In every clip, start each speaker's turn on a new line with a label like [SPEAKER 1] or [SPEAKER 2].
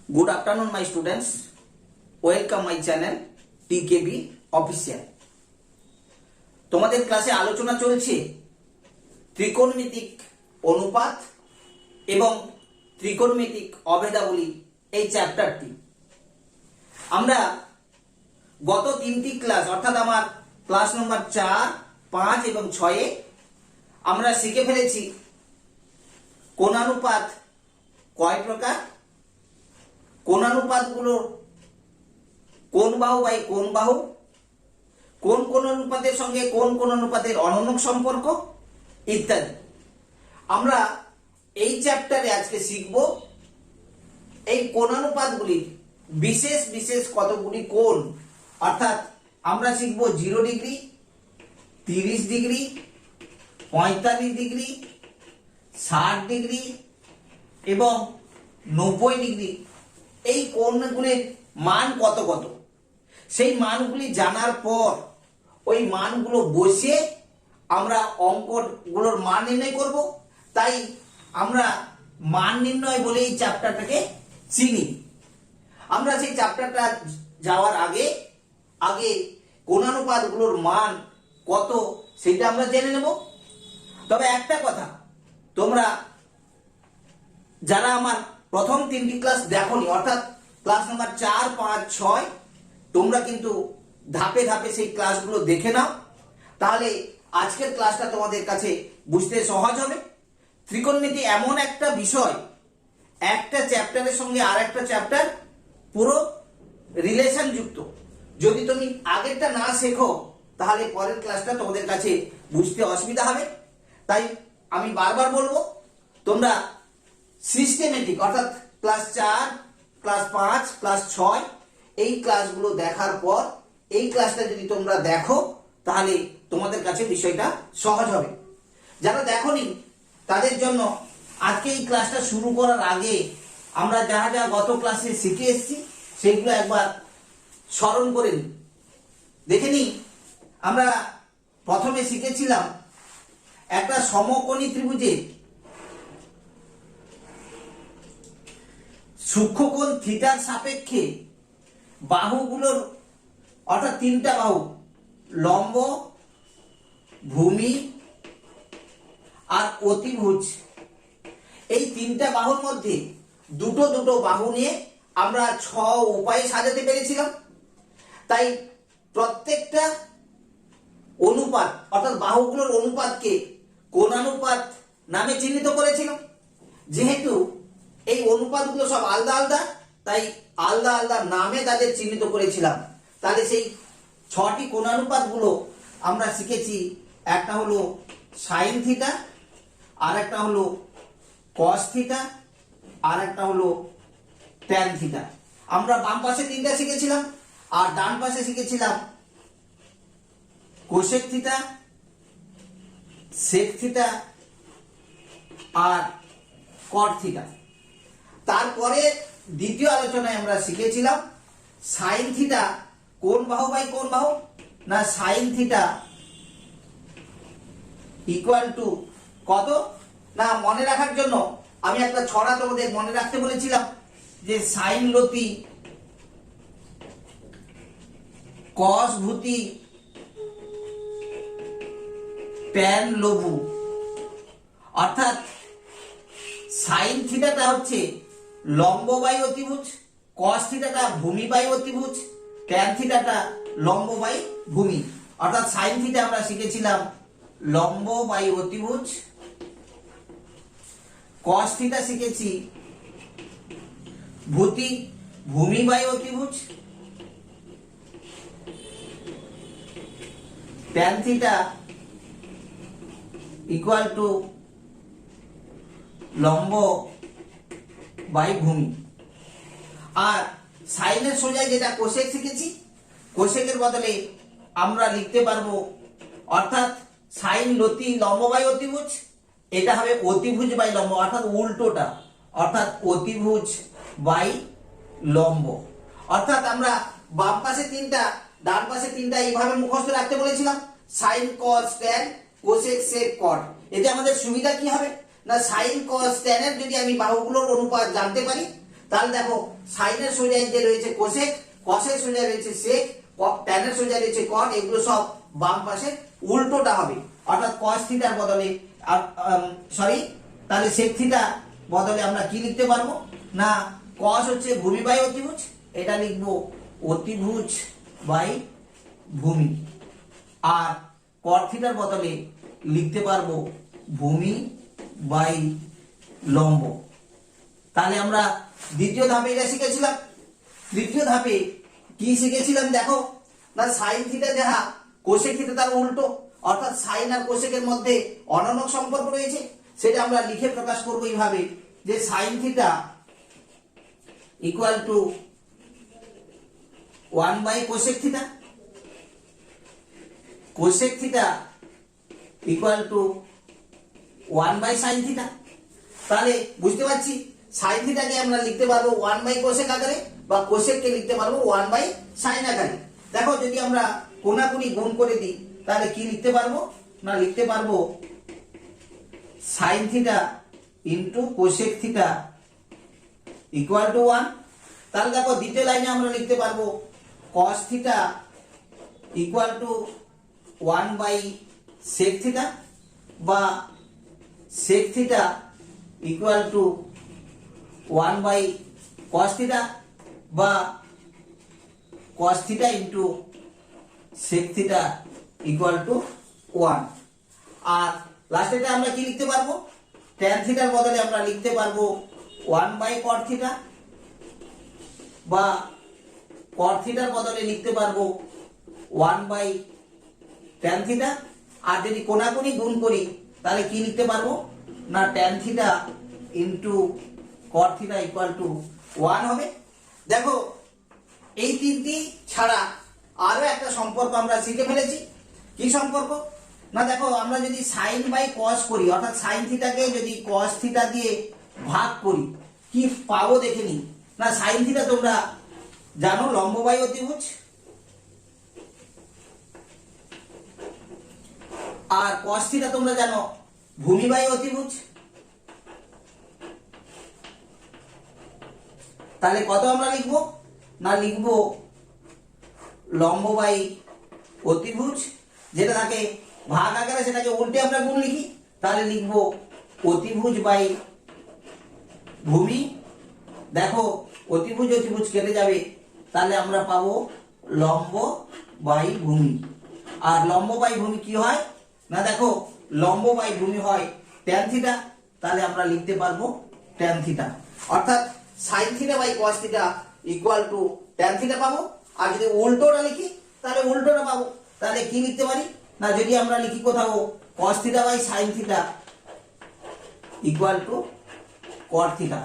[SPEAKER 1] Good afternoon, my students. Welcome my channel TKB Official. তোমাদের ক্লাসে আলোচনা চলছে ত্রিকোণমিতিক অনুপাত এবং ত্রিকোণমিতিক অভেদাবলী এই চ্যাপ্টারটি। আমরা গত তিনটি ক্লাস অর্থাৎ আমার ক্লাস নম্বর 4, 5 এবং 6 আমরা শিখে ফেলেছি কোণানুপাত কয় প্রকার, কোণানুপাতগুলোর কোণ বাহু বাই কোণ বাহু, কোন কোণানুপাতের সঙ্গে কোন কোণানুপাতের অনন্য সম্পর্ক ইত্যাদি। আমরা এই চ্যাপ্টারে আজকে শিখব এই কোণানুপাতগুলির বিশেষ বিশেষ কতগুলি কোণ, অর্থাৎ আমরা শিখব 0 ডিগ্রি, 30 ডিগ্রি, 45 ডিগ্রি, 60 ডিগ্রি এবং 90 ডিগ্রি। এই কোণগুলির মান কত কত, সেই মানগুলি জানার পর ওই মানগুলো বসিয়ে আমরা অঙ্কগুলোর মান নির্ণয় করব। তাই আমরা মান নির্ণয় বলে এই চ্যাপ্টারটাকে চিনি। আমরা সেই চ্যাপ্টারটা যাওয়ার আগে কোণানুপাতগুলোর মান কত সেটা আমরা জেনে নেব। তবে একটা কথা, তোমরা যারা আমার প্রথম 3টি ক্লাস দেখোনি অর্থাৎ ক্লাস নাম্বার 4, 5, 6, তোমরা কিন্তু ধাপে ধাপে সেই ক্লাসগুলো দেখে নাও, তাহলে আজকের ক্লাসটা তোমাদের কাছে বুঝতে সহজ হবে। ত্রিকোণমিতি এমন একটা বিষয়, একটা চ্যাপ্টারের সঙ্গে আর একটা চ্যাপ্টার পুরো রিলেশন যুক্ত। যদি তুমি আগেরটা না শেখো তাহলে পরের ক্লাসটা তোমাদের কাছে বুঝতে অসুবিধা হবে। তাই আমি বারবার বলবো, তোমরা সিস্টেমেটিক অর্থাৎ ক্লাস 4, ক্লাস 5, ক্লাস 6 এই ক্লাসগুলো দেখার পর এই ক্লাসটা যদি তোমরা দেখো তাহলে তোমাদের কাছে বিষয়টা সহজ হবে। যারা দেখোনি তাদের জন্য আজকে এই ক্লাসটা শুরু করার আগে আমরা যা যা গত ক্লাসে শিখে এসেছি সেগুলো একবার স্মরণ করে নিই, দেখে নিই। আমরা প্রথমে শিখেছিলাম একটা সমকোণী ত্রিভুজে সূক্ষ্মকোণ থিটার সাপেক্ষে বাহুগুলোর অর্থাৎ 3টা বাহু লম্ব, ভূমি আর অতিভুজ, এই 3টা বাহুর মধ্যে দুটো দুটো বাহু নিয়ে আমরা 6 উপায়ে সাজাতে পেরেছিলাম। তাই প্রত্যেকটা অনুপাত অর্থাৎ বাহুগুলোর অনুপাতকে কোণানুপাত নামে চিহ্নিত করেছিলাম। যেহেতু এই অনুপাতগুলো সব আলাদা আলাদা, তাই আলাদা আলাদা নামে তাদের চিহ্নিত করেছিলাম। তাহলে সেই 6টি কোণানুপাতগুলো আমরা শিখেছি। একটা হলো সাইন থিটা, আর একটা হলো কস থিটা, আর একটা হলো ট্যান থিটা। আমরা বাম পাশে 3টা শিখেছিলাম আর ডান পাশে শিখেছিলাম কোসেক থিটা, সেক থিটা আর কট থিটা। তারপরে দ্বিতীয় আলোচনায় আমরা শিখেছিলাম সাইন থিটা কোন বাহু বাই কোন বাহু, না সাইন থিটা ইকুয়াল টু কত, না মনে রাখার জন্য আমি একটা ছড়া তোমাদের মনে রাখতে বলেছিলাম যে সাইন লতি কস ভূতি ট্যান লঘু। অর্থাৎ সাইন থিটাটা হচ্ছে লম্ব বাই অতিভুজ, কস থিটাটা ভূমি বাই অতিভুজ, ট্যান থিটাটা লম্ব বাই ভূমি। অর্থাৎ সাইন থিটা আমরা শিখেছিলাম লম্ব বাই অতিভুজ, কস থিটা শিখেছি ভূমি বাই অতিভুজ, ট্যান থিটা ইকুয়াল টু লম্ব বাই ভূমি। আর সাইনের সোজায় যেটা কোসেক শিখেছি, কোসেকের বদলে আমরা লিখতে পারবো অর্থাৎ সাইন লতি লম্ব বাই অতিভুজ, এটা হবে অতিভুজ বাই লম্ব অর্থাৎ উল্টোটা, অর্থাৎ অতিভুজ বাই লম্ব। অর্থাৎ আমরা বাম পাশে 3টা ডান পাশে 3টা এইভাবে মুখস্থ রাখতে বলেছিলাম, sine cos tan cosec sec cot. এতে আমাদের সুবিধা কি হবে, না সাইন কস ট্যানের যদি আমি বাহুগুলোর অনুপাত জানতে পারি তাহলে দেখো সাইনের সোজায় যে রয়েছে কোসেক, কসের সোজায় রয়েছে সেক, ট্যানের সোজায় রয়েছে কট, এগুলো সব বাম পাশে উল্টোটা হবে। অর্থাৎ কস থিটার বদলে সরি, তাহলে সেক থিটা বদলে আমরা কি লিখতে পারবো না, কস হচ্ছে ভূমি বাই অতিভুজ, এটা লিখবো অতিভুজ বাই ভূমি, আর কট থিটার বদলে লিখতে পারবো ভূমি বাই লম্ব। তাহলে আমরা দ্বিতীয় ধাপে এটা শিখেছিলাম। তৃতীয় ধাপে কি শিখেছিলাম দেখো না, সাইন থিটা যাহা কোসেক থিটা তার উল্টো, অর্থাৎ সাইন আর কোসেকের মধ্যে অননক সম্পর্ক রয়েছে, সেটা আমরা লিখে প্রকাশ করবো এইভাবে যে sine theta equal to 1 by cosec theta, cosec theta equal to 1 by sine theta. তাহলে বুঝতে পারছি সাইন থিটাকে আমরা লিখতে পারবো 1 বাই কোসেক আকারে, বা কোসেককে লিখতে পারবো 1 বাই সাইন আকারে। দেখো যদি আমরা কোনাকুনি গুণ করে দিই তাহলে কি লিখতে পারবো না, লিখতে পারবো sine theta into cosec theta equal to 1। তাহলে দেখো দ্বিতীয় লাইনে আমরা লিখতে পারবো cos theta equal to 1 by sec theta, বা sec theta equal to 1 by cos theta, বা cos theta into sec theta equal to 1। আর লাস্টেটা আমরা কি লিখতে পারবো, ট্যান থিটার বদলে আমরা লিখতে পারবো 1 বাই কট থিটা, বা কট থিটার বদলে লিখতে পারবো 1 বাই ট্যান থিটা। আর যদি কোনাকুনি গুণ করি তাহলে কি লিখতে পারবো না, tan theta into cot theta equal to 1 হবে। দেখো এই তিনটি ছাড়া আরো একটা সম্পর্ক আমরা শিখে ফেলেছি। কি সম্পর্ক না, দেখো আমরা যদি সাইন বাই কস করি, অর্থাৎ সাইন থিটাকে যদি কস থিটা দিয়ে ভাগ করি কি পাবো দেখে নি না। সাইন থিটা তোমরা জানো লম্ব বাই অতিভুজ, আর কস থিটা তোমরা জানো ভূমি বাই অতিভুজ। তাহলে কত আমরা লিখবো না, লিখবো লম্ব বাই অতিভুজ, যেটা থাকে ভাগ আকারে সেটাকে উল্টে আমরা গুণ লিখি, তাহলে লিখবো অতিভুজ বাই ভূমি। দেখো অতিভুজ অতিভুজ কেটে যাবে, তাহলে আমরা পাবো লম্ব বাই ভূমি। আর লম্ব বাই ভূমি কি হয় না, দেখো লম্ব বাই ভূমি হয় ট্যান থিটা, তাহলে আমরা লিখতে পারবো ট্যান থিটা। অর্থাৎ sine theta by cos theta equal to tan theta পাবো। আর যদি উল্টোটা লিখি তাহলে উল্টোটা পাবো। তাহলে কি লিখতে পারি না, যদি আমরা লিখি কোথাও cos theta by sine theta equal to cot theta.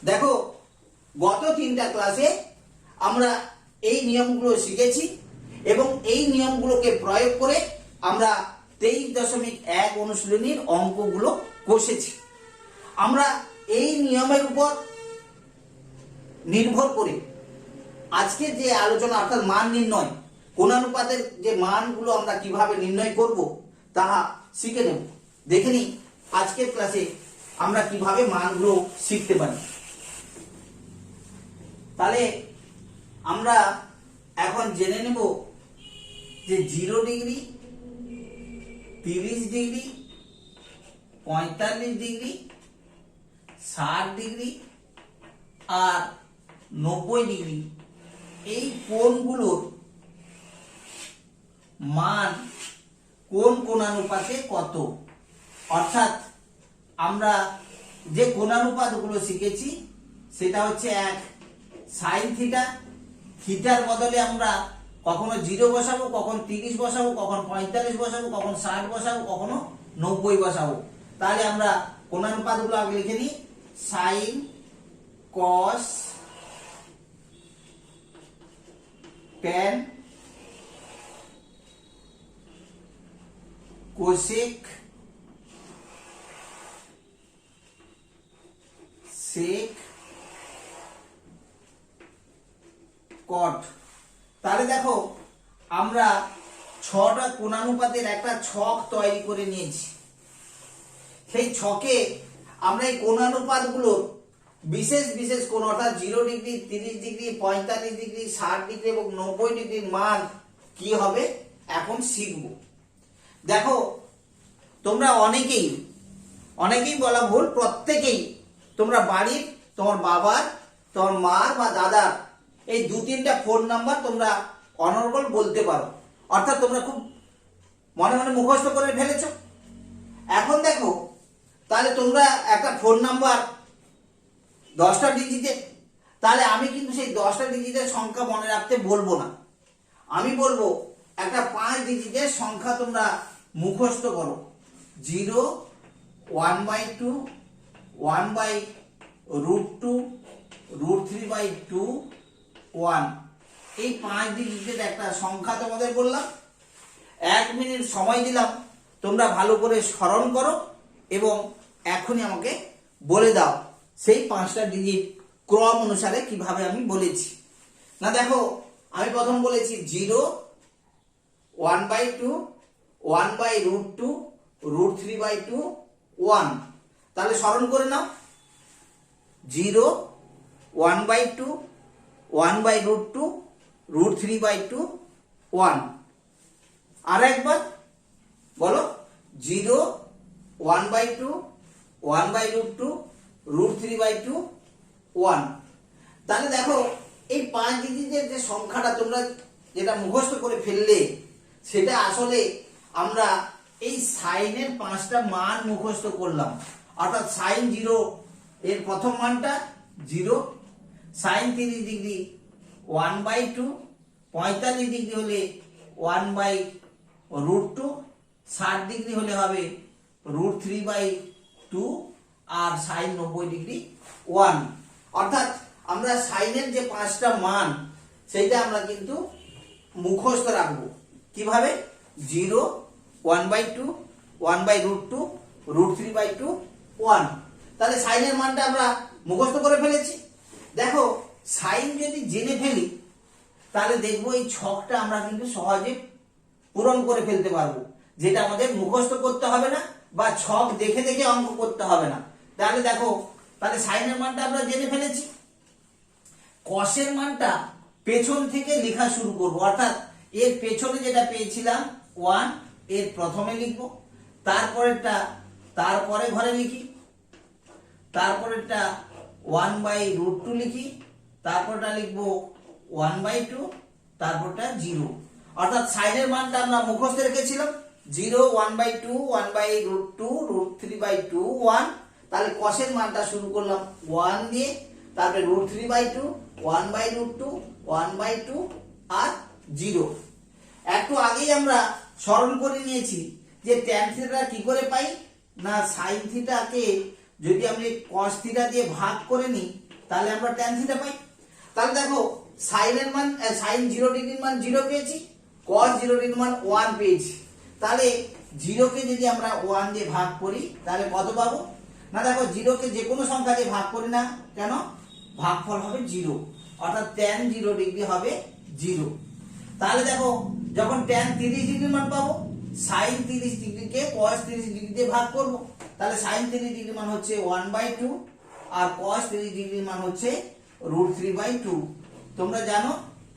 [SPEAKER 1] দেখো গত 3টা ক্লাসে আমরা এই নিয়মগুলো শিখেছি এবং এই নিয়মগুলোকে প্রয়োগ করে আমরা 23.1 অনুশীলনীর অঙ্কগুলো কষেছি। আমরা এই নিয়মের উপর নির্ভর করে আজকে যে আলোচনা, অর্থাৎ মান নির্ণয়, কোণানুপাতের যে মানগুলো আমরা কিভাবে নির্ণয় করব তাহা শিখে নেব। দেখে নিই আজকের ক্লাসে আমরা কিভাবে মানগুলো শিখতে পারি। তাহলে আমরা এখন জেনে নেব যে 0 ডিগ্রি, 30 ডিগ্রি, 45 ডিগ্রি, 60 ডিগ্রি আর 90 ডিগ্রি এই কোণগুলোর মান কোন কোণানুপাতে কত। অর্থাৎ আমরা যে কোণানুপাতগুলো শিখেছি সেটা হচ্ছে, এক, সাইন থিটা, থিটার বদলে আমরা কখনো 0 বসাবো, কখন 30 বসাবো, কখন 45 বসাবো, কখন 60 বসাবো, কখনো 90 বসাবো। তাহলে আমরা কোণানুপাতগুলো আগে লিখে নিই। Sign, cos, tan, cosec, sec, কট। তাহলে দেখো আমরা 6টা কোণানুপাতের একটা ছক তৈরি করে নিয়েছি। সেই ছকে আমরা এই কোণানুপাতগুলোর বিশেষ বিশেষ কোণ অর্থাৎ 0 ডিগ্রি, 30 ডিগ্রি, 45 ডিগ্রি, 60 ডিগ্রি এবং 90 ডিগ্রির মান কি হবে এখন শিখব। দেখো তোমরা অনেকেই বলা ভুল, প্রত্যেকেই তোমরা বাড়ির তোমার বাবার, তোমার মার বা দাদার এই 2-3টা ফোন নাম্বার তোমরা অনর্গল বলতে পারো, অর্থাৎ তোমরা খুব মনে মনে মুখস্থ করে ফেলেছো। এখন দেখো তাহলে তোমরা একটা ফোন নাম্বার 10টা ডিজিটের, তাহলে আমি কিন্তু সেই 10টা ডিজিটের সংখ্যা মনে রাখতে বলবো না, আমি বলবো একটা 5 ডিজিটের সংখ্যা তোমরা মুখস্থ করো। 0, 1/2, 1/√2, √3/2, 1, এই 5 ডিজিটের একটা সংখ্যা তোমাদের বললাম। 1 মিনিট সময় দিলাম, তোমরা ভালো করে স্মরণ করো এবং এখনই আমাকে বলে দাও সেই 5টা ডিজিট ক্রম অনুসারে কিভাবে আমি বলেছি। না দেখো আমি প্রথম বলেছি 0, 1/2, 1/√2, √3/2, 1, তাহলে স্মরণ করে নাও। 0, 1/2, 1/√2, √3/2, 1। আর একবার বলো 0, 1/2, 1/√2, √3/2, 1। তাহলে দেখো এই 5 ডিজিটের যে সংখ্যাটা তোমরা যেটা মুখস্থ করে ফেললে, সেটা আসলে আমরা এই সাইনের 5টা মান মুখস্থ করলাম। অর্থাৎ সাইন 0 এর প্রথম মানটা 0, সাইন 30 ডিগ্রি 1/2, 45 ডিগ্রি হলে 1/√2, 60 ডিগ্রি হলে হবে √3/2, আর সাইন 90 ডিগ্রি 1। অর্থাৎ আমরা সাইনের যে 5টা মান সেইটা আমরা কিন্তু মুখস্থ রাখবো। কিভাবে? 0, 1/2, 1/√2, √3/2, 1। তাহলে সাইনের মানটা আমরা মুখস্থ করে ফেলেছি। দেখো সাইন যদি জেনে ফেলি তাহলে দেখবো এই ছকটা আমরা কিন্তু সহজে পূরণ করে ফেলতে পারবো, যেটা আমাদের মুখস্থ করতে হবে না বা ছক দেখে দেখে অঙ্ক করতে হবে না। তাহলে দেখো তাহলে সাইনের মানটা আমরা জেনে ফেলেছি। কসের মানটা পেছন থেকে লেখা শুরু করব, অর্থাৎ এর পেছনে যেটা পেয়েছিলাম 1 এর প্রথমে লিখবো, তারপরেরটা তারপরে ঘরে লিখি, তারপরেরটা 1/√2 লিখি, তারপরটা লিখবো 1/2, তারপরটা 0। অর্থাৎ সাইনের মানটা আমরা মুখস্থ রেখেছিলাম 0, 1/2, 1/√2, √3/2, 1। তাহলে কসের মানটা শুরু করলাম 1 দিয়ে, তারপরে √3/2, 1/√2, 1/2 আর 0। একটু আগেই আমরা স্মরণ করে নিয়েছি যে ট্যান থিটা কি করে পাই, না সাইন থিটাকে যদি আমি কস থিটা দিয়ে ভাগ করে নিই তাহলে আমরা ট্যান থিটা পাই। তাহলে দেখো সাইনের মান সাইন 0 ডিগ্রির মান 0 পেয়েছি, কস 0 ডিগ্রির মান 1 পেয়েছি। তাহলে 0 কে যদি আমরা 1 দিয়ে ভাগ করি তাহলে কত পাবো? না দেখো 0 কে যে কোনো সংখ্যা দিয়ে ভাগ করি না কেন, ভাগফল হবে 0, অর্থাৎ ট্যান 0 ডিগ্রি হবে 0। তাহলে দেখো যখন ট্যান 30 ডিগ্রির মান পাবো, সাইন 30 ডিগ্রিকে কস 30 ডিগ্রি দিয়ে ভাগ করব, তাহলে সাইন 30 ডিগ্রির মান হচ্ছে 1/2 আর কস 30 ডিগ্রির মান হচ্ছে √3/2। তোমরা জানো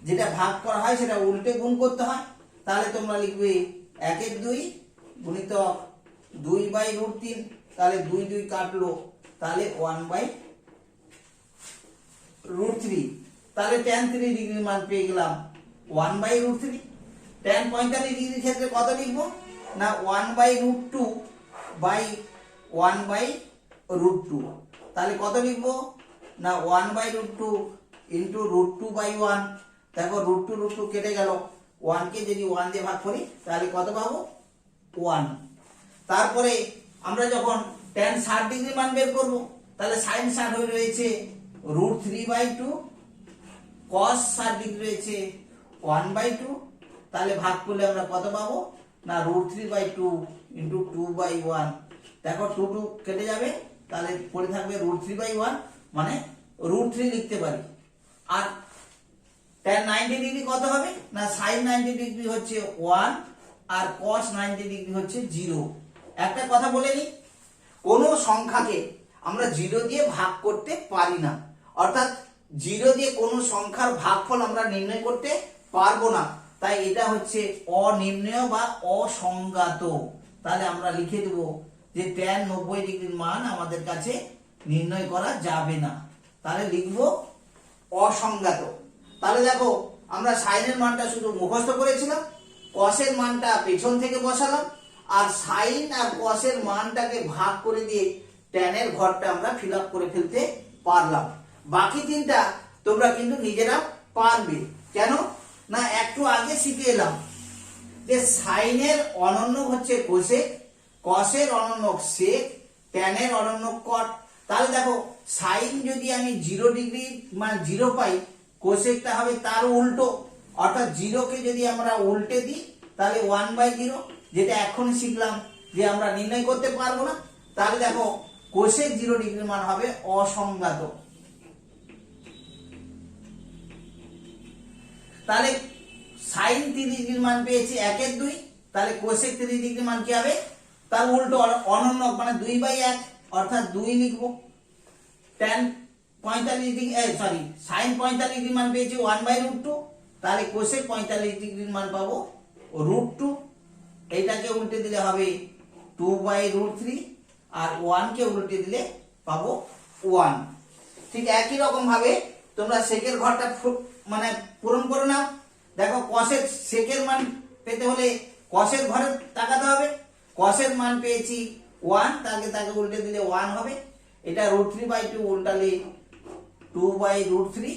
[SPEAKER 1] যেটা ভাগ করা হয় সেটা উল্টে গুণ করতে হয়। তাহলে তোমরা লিখবে 1/2 গুণিতক 2/√3, তাহলে 2 2 কাটলো, তাহলে 1/√3। তাহলে ট্যান 30 ডিগ্রির মান পেয়ে গেলাম 1/√3। ট্যান 45 ডিগ্রির ক্ষেত্রে কত লিখবো, না 1/√2 বাই 1/√2। তাহলে কত লিখবো, না 1/√2 ইন্টু √2/1। দেখো √2 কেটে গেল, 1 কে যদি 1 দিয়ে ভাগ করি তাহলে কত পাবো, 1। তারপরে আমরা যখন ট্যান 60 ডিগ্রি মান বের করব, তাহলে সাইন 60 হয়ে রয়েছে √3/2, কস 60 ডিগ্রি রয়েছে 1/2। তাহলে ভাগ করলে আমরা কত পাবো, না √3/2 ইন্টু 2/1। দেখো 2 2 কেটে যাবে, তাহলে পড়ে থাকবে √3/1, মানে √3 লিখতে পারি। আর tan 90 ডিগ্রি কত হবে, না sin 90 ডিগ্রি হচ্ছে 1 আর cos 90 ডিগ্রি হচ্ছে 0। একটা কথা বলে নি, কোন সংখ্যাকে আমরা 0 দিয়ে ভাগ করতে পারি না, অর্থাৎ 0 দিয়ে কোনো সংখ্যার ভাগফল আমরা নির্ণয় করতে পারবো না, তাই এটা হচ্ছে অনির্ণেয় বা অসংজ্ঞাত। তাহলে আমরা লিখে দেব যে tan 90 ডিগ্রির মান আমাদের কাছে নির্ণয় করা যাবে না, তাহলে লিখব অসংজ্ঞাত। তাহলে দেখো আমরা সাইনের মানটা শুধু মুখস্থ করেছিলাম, কসের মানটা পেছন থেকে বসালাম, আর সাইন আর কসের মানটাকে ভাগ করে দিয়ে ট্যানের ঘরটা আমরা ফিল আপ করে ফেলতে পারলাম। বাকি তিনটা তোমরা কিন্তু নিজেরা পারবে। কেন না, একটু আগে শিখে এলাম যে সাইনের অনন্যক হচ্ছে কোসেক, কসের অনন্যক সেক, ট্যানের অনন্যক কট। তাহলে দেখো সাইন যদি আমি 0 ডিগ্রি মানে 0 পাই, কোসেকটা হবে তার উল্টো, অর্থাৎ 0কে যদি আমরা উল্টে দিই তাহলে 1/0, যেটা এখন শিখলাম যে আমরা নির্ণয় করতে পারবো না। তাহলে দেখো কোসেক 0 ডিগ্রির মান হবে অসংজ্ঞাত। তাহলে সাইন 30 ডিগ্রির মান পেয়েছি 1/2, তাহলে কোসেক 30 ডিগ্রির মান কি হবে, তার উল্টো অনন্যক মানে 2/1, অর্থাৎ 2 লিখব। tan 45 ডিগ্রি সরি সাইন 45 ডিগ্রির মান পেয়েছি 1/√2, তাহলে কোসেক 45 ডিগ্রির মান পাবো √2। এইটাকে উল্টে দিলে হবে 2/√3, আর 1 কে উল্টে দিলে পাবো 1। ঠিক একই রকম ভাবে তোমরা সেকের ঘরটা মানে পূরণ করে নাও। দেখো কসের সেকের মান পেতে হলে কসের ঘরে তাকাতে হবে। কসের মান পেয়েছি 1, তাকে উল্টে দিলে 1 হবে। এটা √3/2 উল্টালে 2/√3,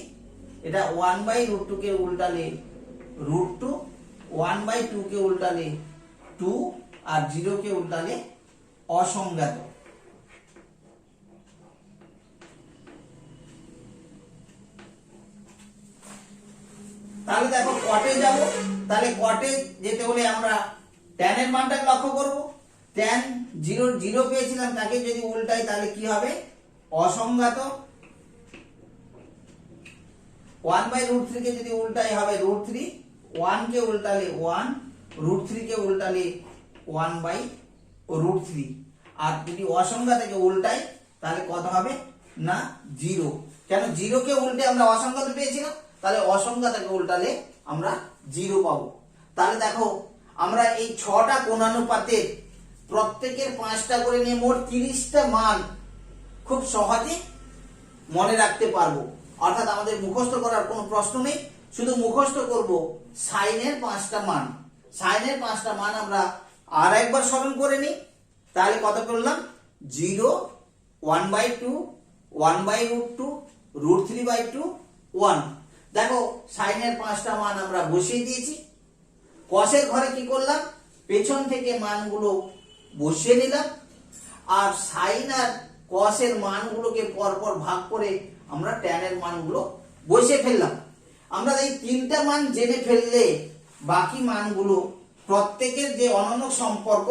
[SPEAKER 1] এটা 1/√2 কে উল্টালে √2, 1/2 কে উল্টালে 2, আর 0 কে উল্টালে অসংজ্ঞাত। তাহলে দেখো কটে যাব, তাহলে কটে যেতে হলে আমরা ট্যানের মানটাকে লক্ষ্য করব। tan 0 পেয়েছিলাম, তাকে যদি উল্টাই তাহলে কি হবে, অসংজ্ঞাত। 1/√3 কে যদি উল্টাই হবে √3, 1 কে উল্টালে 1, √3 কে উল্টালে 1/√3, আর যদি অসংজ্ঞাতকে উল্টাই তাহলে কত হবে না 0। কেন 0 কে উল্টে আমরা অসংজ্ঞাত পেয়েছিলাম, তাহলে অসংজ্ঞাতকে উল্টালে আমরা 0 পাবো। তাহলে দেখো আমরা এই 6টা কোণানুপাতের প্রত্যেকের 5টা করে নিয়ে মোট 30টা মান খুব সহজে মনে রাখতে পারবো, অর্থাৎ আমাদের মুখস্থ করার কোনো প্রশ্ন নেই, শুধু মুখস্থ করব সাইনের 5টা মান। সাইনের 5টা মান আমরা আর একবার স্মরণ করে নিই, তাহলে কত করলাম 0, 1/2, 1/√2, √3/2, 1। দেখো সাইনের 5টা মান আমরা বসিয়ে দিয়েছি। কসের ঘরে কি করলাম, পেছন থেকে মানগুলো বসিয়ে নিলাম, আর সাইন আর কসের মানগুলোকে পরপর ভাগ করে আমরা ট্যানের মানগুলো বসিয়ে ফেললাম। আমরা এই 3টা মান জেনে ফেললে বাকি মানগুলো প্রত্যেকের যে অনন্যক সম্পর্ক,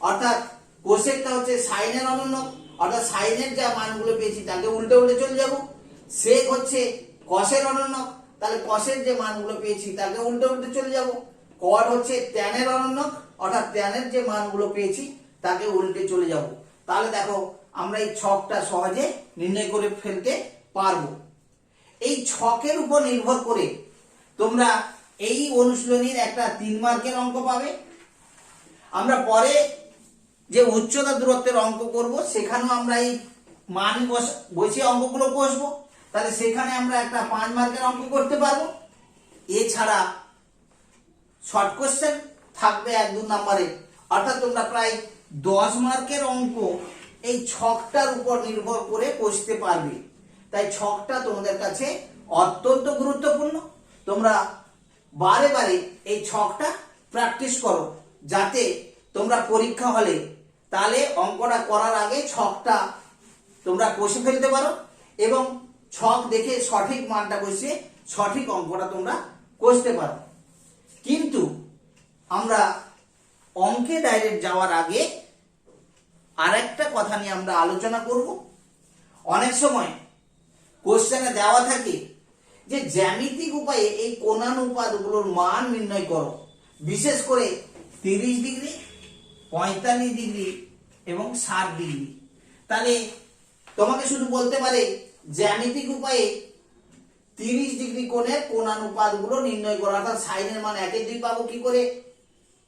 [SPEAKER 1] অর্থাৎ কোসেকটা হচ্ছে সাইনের অনন্যক, অর্থাৎ সাইনের যা মানগুলো পেয়েছি তাকে উল্টে উল্টে চলে যাব। সেক হচ্ছে কসের অনন্যক, তাহলে কসের যে মানগুলো পেয়েছি তাকে উল্টে উল্টে চলে যাব। কট হচ্ছে ট্যানের অনন্যক, অর্থাৎ ট্যানের যে মানগুলো পেয়েছি তাকে উল্টে চলে যাব। তাহলে দেখো আমরা এই ছকটা সহজে নির্ণয় করে ফেলতে পারবো। এই ছকের উপর নির্ভর করে তোমরা এই অনুশীলনীর একটা 3 মার্কের অঙ্ক পাবে। আমরা পরে যে উচ্চতা দূরত্বের অঙ্ক করব সেখানেও আমরা এই মান বসিয়ে অঙ্কগুলো কষবো, তাহলে সেখানে আমরা একটা 5 মার্কের অঙ্ক করতে পারবো। এছাড়া শর্ট কোশ্চেন থাকবে 1-2 নম্বরের, অর্থাৎ তোমরা প্রায় 10 মার্কের অঙ্ক এই ছকটার উপর নির্ভর করে কষতে পারবে। তাই ছকটা তোমাদের কাছে অত্যন্ত গুরুত্বপূর্ণ। তোমরা বারে বারে এই ছকটা প্র্যাকটিস করো, যাতে তোমরা পরীক্ষা হলে তাহলে অঙ্কটা করার আগে ছকটা তোমরা কষে ফেলতে পারো, এবং ছক দেখে সঠিক মানটা বসিয়ে সঠিক অঙ্কটা তোমরা কষতে পারো। কিন্তু আমরা অঙ্কে ডাইরেক্ট যাওয়ার আগে আরেকটা কথা নিয়ে আমরা আলোচনা করব। অনেক সময় কোশ্চেনে দেওয়া থাকে যে জ্যামিতিক উপায়ে এই কোণানুপাতগুলোর মান নির্ণয় করো, বিশেষ করে 30 ডিগ্রি, 45 ডিগ্রি এবং 60 ডিগ্রি। তাহলে তোমাকে শুধু বলতে পারে জ্যামিতিক উপায়ে 30 ডিগ্রি কোণের কোণানুপাতগুলো নির্ণয় করা, অর্থাৎ সাইনের মান 1/2 পাবো কি করে,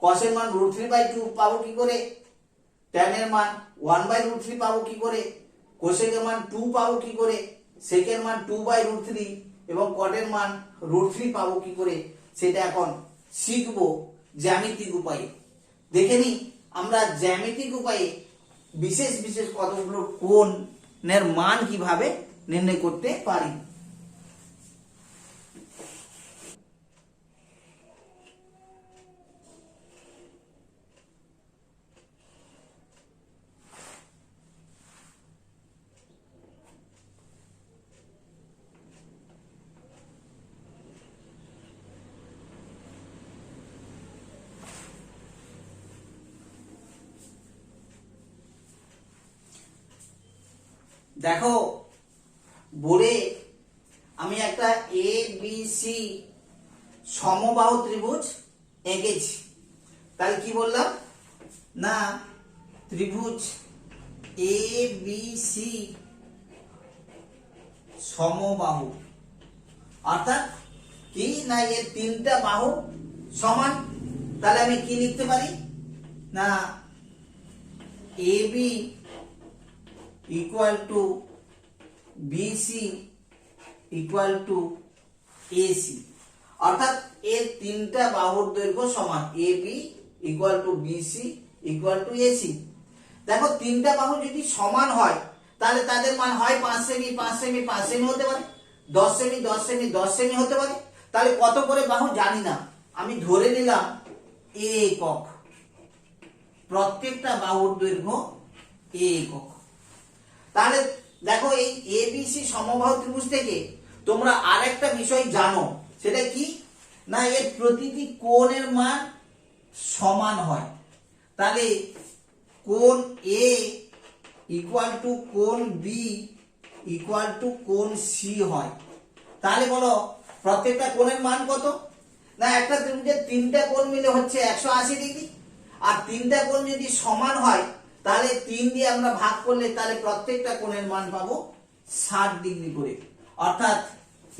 [SPEAKER 1] কসের মান √3/2 পাবো কি করে, ট্যানের মান 1/√3 পাবো কি করে, কোসেকের মান 2 পাবো কি করে, সেকের মান 2/√3 এবং কটের মান √3 পাবো কি করে, সেটা এখন শিখবো জ্যামিতিক উপায়ে। দেখে নি আমরা জ্যামিতিক উপায়ে বিশেষ বিশেষ কতগুলো কোণের মান কিভাবে নির্ণয় করতে পারি। দেখো বোর্ডে আমি একটা এ বি সি সমবাহু ত্রিভুজ এঁকেছি। তাহলে কি বললাম না, ত্রিভুজ এ বি সি সমবাহু, অর্থাৎ কি না এর 3টা বাহু সমান। তাহলে আমি কি লিখতে পারি না, A B equal to BC equal to AC, অর্থাৎ এর 3টা বাহুর দৈর্ঘ্য সমান, AB equal to BC equal to AC। দেখো 3টা বাহু যদি সমান হয় তাহলে তাদের মান হয় 5 সেমি 5 সেমি 5 সেমি হতে পারে, 10 সেমি 10 সেমি 10 সেমি হতে পারে। তাহলে কত করে বাহু জানি না, আমি ধরে নিলাম A একক, প্রত্যেকটা বাহুর দৈর্ঘ্য A একক। তাহলে দেখো এই এবিসি সমবাহু ত্রিভুজ থেকে তোমরা আরেকটা বিষয় জানো, সেটা কি না এর প্রতিটি কোণের মান সমান হয়। তাহলে কোণ এ ইকুয়াল টু কোণ বি ইকুয়াল টু কোণ সি হয়। তাহলে বলো প্রত্যেকটা কোণের মান কত না, একটা ত্রিভুজের 3টা কোণ মিলে হচ্ছে 180 ডিগ্রি, আর 3টা কোণ যদি সমান হয় তাহলে 3 দিয়ে আমরা ভাগ করলে তাহলে প্রত্যেকটা কোণের মান পাবো 60 ডিগ্রি করে, অর্থাৎ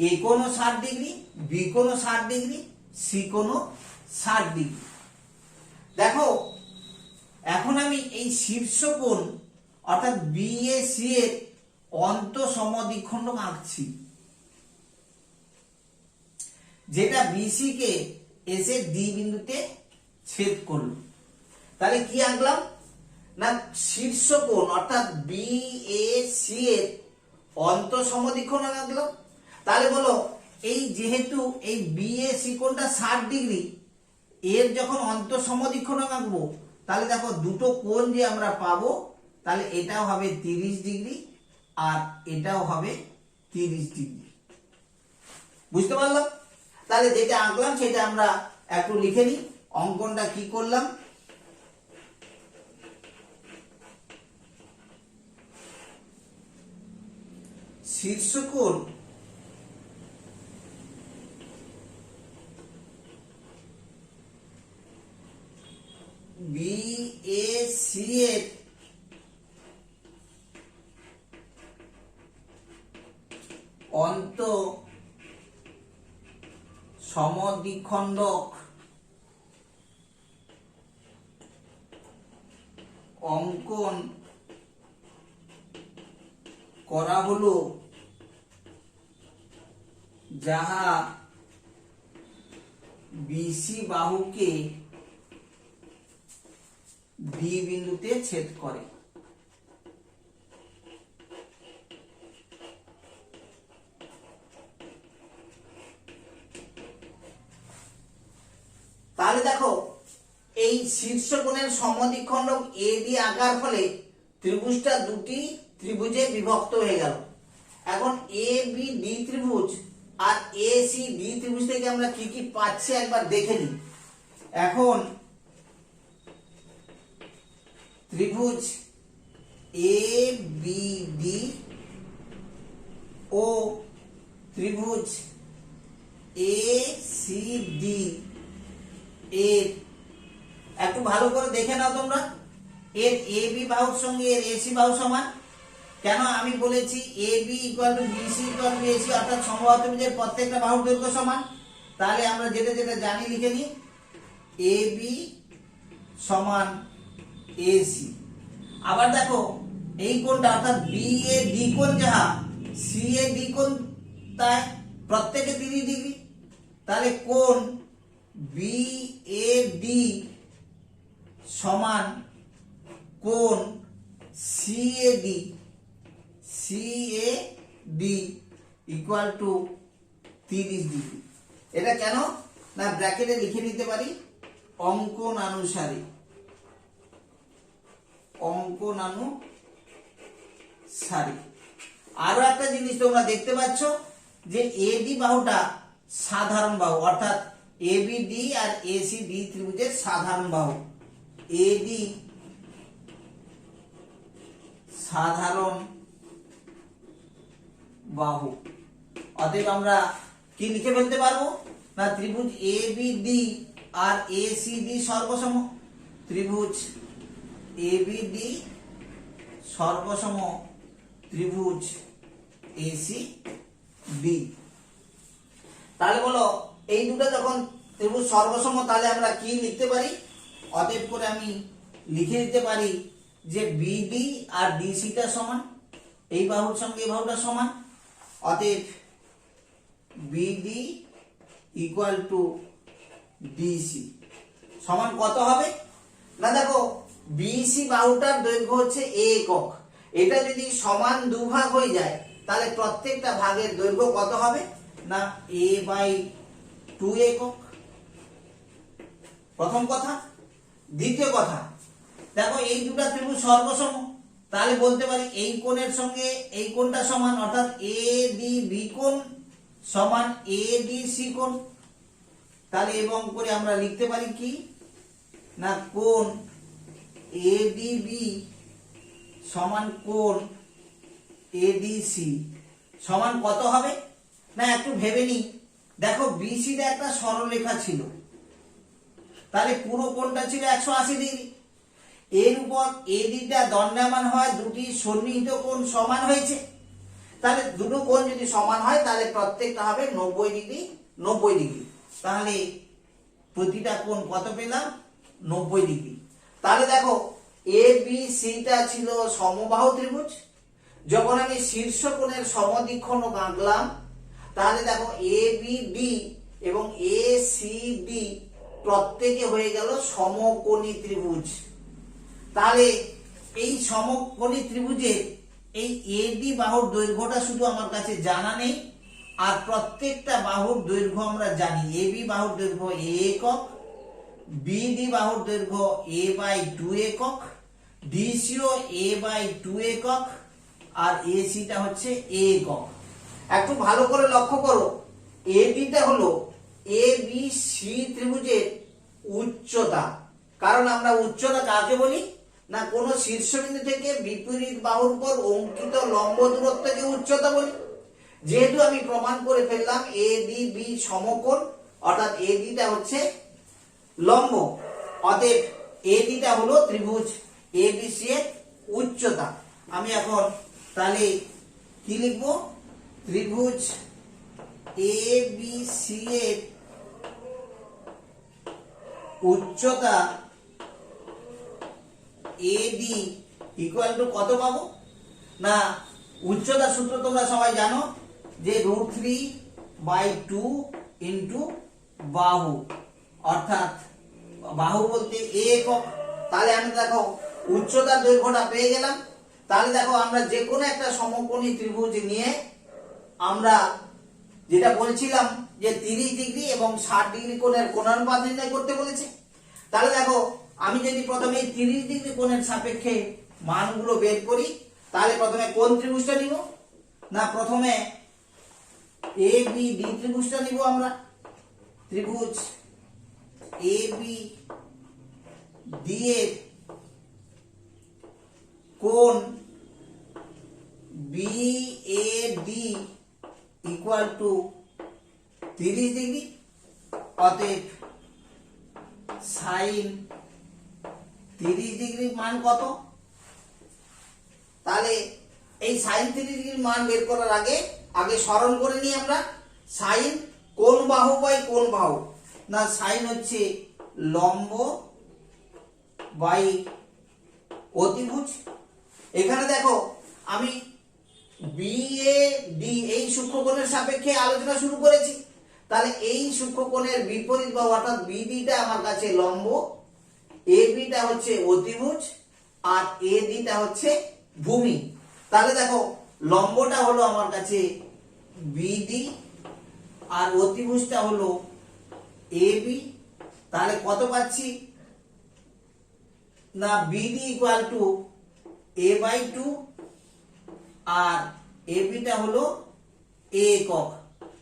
[SPEAKER 1] এ কোণও 60 ডিগ্রি, বি কোণও 60 ডিগ্রি, সি কোণও 60 ডিগ্রি। দেখো এখন আমি এই শীর্ষ কোণ অর্থাৎ বিএসি এর অন্তঃসমদ্বিখণ্ডক আঁকছি, যেটা বিসি কে এসে ডি বিন্দুতে ছেদ করলো। তাহলে কি আঁকলাম না, শীর্ষ কোণ অর্থাৎ বিএসি এর অন্তঃসমদ্বিখণ্ডক আঁকলাম। তাহলে বলো এই যেহেতু এই বিএসি কোণটা 60 ডিগ্রি, এর যখন অন্তঃসমদ্বিখণ্ডক আঁকবো তাহলে দেখো দুটো কোণ যে আমরা পাবো, তাহলে এটাও হবে 30 ডিগ্রি আর এটাও হবে 30 ডিগ্রি। বুঝতে পারলাম? তাহলে যেটা আঁকলাম সেটা আমরা একটু লিখে নিই। অঙ্কনটা কি করলাম, শীর্ষকোণ বিএসি এর অন্তঃসমদ্বিখণ্ডক অঙ্কন করা হলো, যাহা বিসি বাহুকে ডি বিন্দুতে ছেদ করে। তাহলে দেখো এই শীর্ষকোণের সমদ্বিখণ্ডক এ দিয়ে আঁকার ফলে ত্রিভুজটা দুটি ত্রিভুজে বিভক্ত হয়ে গেল। এখন এ বি ডি ত্রিভুজ আর এ সি ডি ত্রিভুজ থেকে আমরা কি কি পাচ্ছি একবার দেখে নিই। এখন ত্রিভুজ এ বি ডি ও ত্রিভুজ এ সি ডি এর একটু ভালো করে দেখে নাও তোমরা, এর এ বি বাহুর সঙ্গে এর এসি বাহু সমান, কেন আমি বলেছি A B equal to BC equal to AC, অর্থাৎ সমবাহু ত্রিভুজের প্রত্যেকটা বাহুর দৈর্ঘ্য সমান। তাহলে আমরা যেটা যেটা জানি লিখে নিই, এ বি সমান এসি। আবার দেখো এই কোণটা অর্থাৎ বি এ ডি কোণ যাহা, সি এ ডি কোণ তাই প্রত্যেকে 30 ডিগ্রি। তাহলে কোণ বি এ ডি সমান কোণ C A D, C A D equal to 30 degree. এটা কেন না ব্র্যাকেটে লিখে নিতে পারি অঙ্কনানুসারে, অঙ্কনানুসারে। আরো একটা জিনিস তোমরা দেখতে পাচ্ছ যে এডি বাহুটা সাধারণ বাহু, অর্থাৎ এবিডি আর এসিডি ত্রিভুজের সাধারণ বাহু। এডি সাধারণ বাহু, অতএব আমরা কি লিখে ফেলতে পারবো না ত্রিভুজ এবিডি আর এসিডি সর্বসম, ত্রিভুজ এবিডি সর্বসম ত্রিভুজ এসিডি। তাহলে বলো এই দুটো যখন ত্রিভুজ সর্বসম তাহলে আমরা কি লিখতে পারি? অতএব করে আমি লিখে দিতে পারি যে বিডি আর ডিসিটা সমান, এই বাহুর সঙ্গে এই বাহুটা সমান। অতএব বিডি ইকুয়াল টু ডিসি সমান কত হবে না দেখো বিসি বাহুটার দৈর্ঘ্য হচ্ছে এ একক। এটা যদি সমান দুভাগ হয়ে যায় তাহলে প্রত্যেকটা ভাগের দৈর্ঘ্য কত হবে না এ বাই 2 একক। প্রথম কথা। দ্বিতীয় কথা, দেখো এই দুটো ত্রিভুজ সর্বসম, তাহলে বলতে পারি এই কোণের সঙ্গে এই কোণটা সমান, অর্থাৎ এ ডি বি কোণ সমান এ ডি সি কোণ। তাহলে এবং করে আমরা লিখতে পারি কি না কোণ এডিবি সমান কোণ এডিসি সমান কত হবে না একটু ভেবে নি। দেখো বিসিটা একটা সরলরেখা ছিল, তাহলে পুরো কোণটা ছিল 180 ডিগ্রি। এর উপর এডিটা দণ্ডায়মান হয়, দুটি সন্নিহিত কোণ সমান হয়েছে। তাহলে দুটো কোণ যদি সমান হয় তাহলে প্রত্যেকটা হবে 90 ডিগ্রি 90 ডিগ্রি। তাহলে প্রতিটা কোণ কত পেলাম 90 ডিগ্রি। তাহলে দেখো এ বি সিটা ছিল সমবাহু ত্রিভুজ, যখন আমি শীর্ষ কোণের সমদ্বিখণ্ডক আঁকলাম তাহলে দেখো এ বি ডি এবং এ সি ডি প্রত্যেকে হয়ে গেল সমকোণী ত্রিভুজ। তাহলে এই সমকোণী ত্রিভুজের এই এডি বাহুর দৈর্ঘ্যটা শুধু আমার কাছে জানা নেই, আর প্রত্যেকটা বাহুর দৈর্ঘ্য আমরা জানি। এবি বাহুর দৈর্ঘ্য এ একক, বিডি বাহুর দৈর্ঘ্য এ বাই 2 একক, ডিসিও এ বাই 2 একক, আর এসিটা হচ্ছে এ একক। একটু ভালো করে লক্ষ্য করো, এডিটা হলো এ বি সি ত্রিভুজের উচ্চতা। কারণ আমরা উচ্চতা কাকে বলি না কোন শীর্ষবিন্দু থেকে বিপরীত বাহুর উপর অঙ্কিত লম্ব দূরত্বকে উচ্চতা বলি। যেহেতু আমি প্রমাণ করে ফেললাম এ ডি বি সমকোণ, অর্থাৎ এডিটা হচ্ছে লম্ব, অতএব এডিটা হলো ত্রিভুজ এবিসি এর উচ্চতা। আমি এখন তাহলে কি লিখব? ত্রিভুজ এবিসি এর উচ্চতা এডি ইকুয়াল টু কত পাবো না উচ্চতার সূত্র তোমরা সবাই জানো যে √3/2 ইন্টু বাহু, অর্থাৎ বাহু বলতে এ একক। তাহলে আমি দেখো উচ্চতার দৈর্ঘ্যটা পেয়ে গেলাম। তাহলে দেখো আমরা যে কোনো একটা সমকোণী ত্রিভুজ নিয়ে আমরা যেটা বলছিলাম যে 30 ডিগ্রি এবং 60 ডিগ্রি কোণের কোণানুপাত নির্ণয় করতে বলেছে। তাহলে দেখো আমি যদি প্রথমে 30 ডিগ্রি কোণের সাপেক্ষে মানগুলো বের করি তাহলে প্রথমে কোন ত্রিভুজটা নিব না প্রথমে এ বি ডি ত্রিভুজটা নিব। আমরা ত্রিভুজ এ বি ডি এর কোণ B A D equal to 30 degree, অতএব সাইন 30 ডিগ্রি মান কত? তাহলে এই সাইন 3 ডিগ্রির মান বের করার আগে আগে স্মরণ করে নিই আমরা সাইন কোন বাহু বাই কোন বাহু, না সাইন হচ্ছে লম্ব বাই অতিভুজ। এখানে দেখো আমি BAD এই সূক্ষ্মকোণের সাপেক্ষে আলোচনা শুরু করেছি, তাহলে এই সূক্ষ্মকোণের বিপরীত বাহু অর্থাৎ BD টা আমার কাছে লম্ব, AB টা হচ্ছে অতিভুজ আর AD টা হচ্ছে ভূমি। তাহলে দেখো লম্বটা হলো আমার কাছে BD আর অতিভুজটা হলো AB। তাহলে কত পাচ্ছি, না BD ইকুয়াল টু A/2 আর AB টা হলো A একক।